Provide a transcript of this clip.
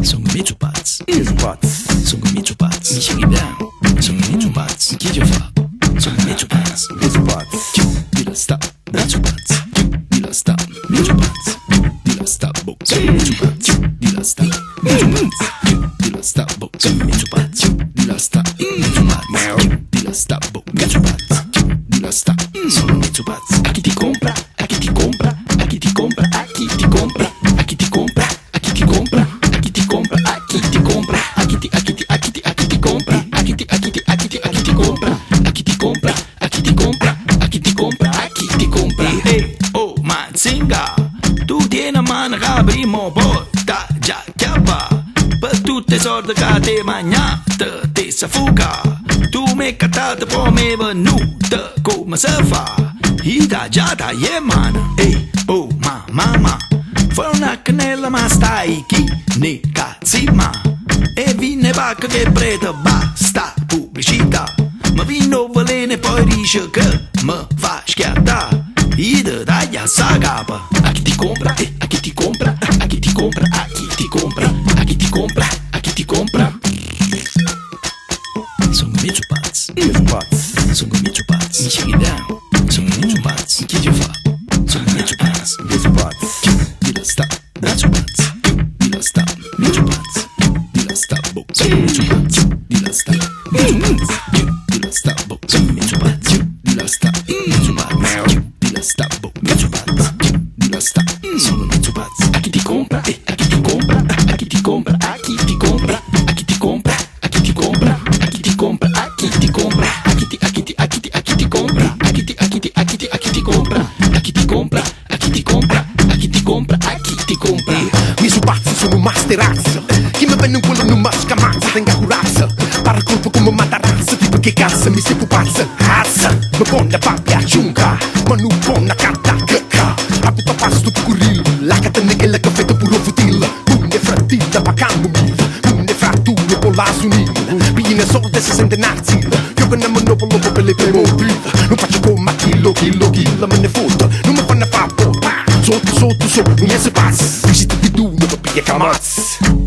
Sono Michupaz, sono Michupaz, mi cheghiamo, sono Michupaz, chi già fa? Sono Michupaz, Dilla sta, Michupaz, Dilla sta, Michupaz, Dilla sta, sono Michupaz, Dilla sta, Michupaz, Dilla sta, sono Michupaz, Dilla sta, Michupaz, Dilla sta, Michupaz, Dilla sta, sono Michupaz. A chi ti compra, a chi ti compra, a chi ti compra, a chi ti compra, a chi ti compra, a chi ti compra, a chi ti compra, a chi ti compra, a chi ti compra, a chi ti compra, a chi ti compra, a chi ti compra, a chi ti compra, a chi ti compra. Ehi, oh, Mazinga, tu tieni a mano che prima o poi da già chiappa, per tutte sorte che te magnate, te sa fuga, tu mi cattate poi mi venuta, come si fa? Ida già da man, ehi, oh, mamma, fai una cannella ma stai chi ne cazzima, e vine vacca che preta basta pubblicità, ma vino veleno poi dice che mi fa schiattare, ida dai a sa capa, a chi ti compra, a chi ti compra, a chi ti compra, a chi ti compra, a chi ti compra, a chi ti compra. Sono Michupaz, sono Michupaz, mi cheghiamo, sono Michupaz, chi già fa? Sono Michupaz, Dilla sta, Michupaz, Dilla sta, Michupaz, Dilla sta, sono Michupaz, Dilla sta, Michupaz, Dilla sta, sono Michupaz, Dilla sta, Michupaz, Dilla sta, Michupaz, Dilla sta, sono Michupaz. A chi ti compra, a chi ti compra, a chi ti compra, a chi ti compra, a chi ti compra, a chi ti compra, a chi ti compra, a chi ti compra, a chi ti compra, a chi ti compra, a chi ti compra, a chi ti compra, a chi ti compra, a chi ti compra. Mi su pazzi sono masterazzo, chi mi venne quello non masca mazza, tenga curazza, para colpo come matarazza, tipo che cazzo mi sei pupazza, azza, mi pone la pappia ciunca, ma non pone la carta cacca, a puta pasto curril, la catena che la caffetta puro futil, punne frattilla pa camomil, punne fratture con la sunil, pine solde se sente nazil, io che ne monopolo per le Playmobil, non faccio come kill, me ne foto, non mi fanno fappo, sotto, non mi è se pazza, visita di tu, non mi piglia camazz.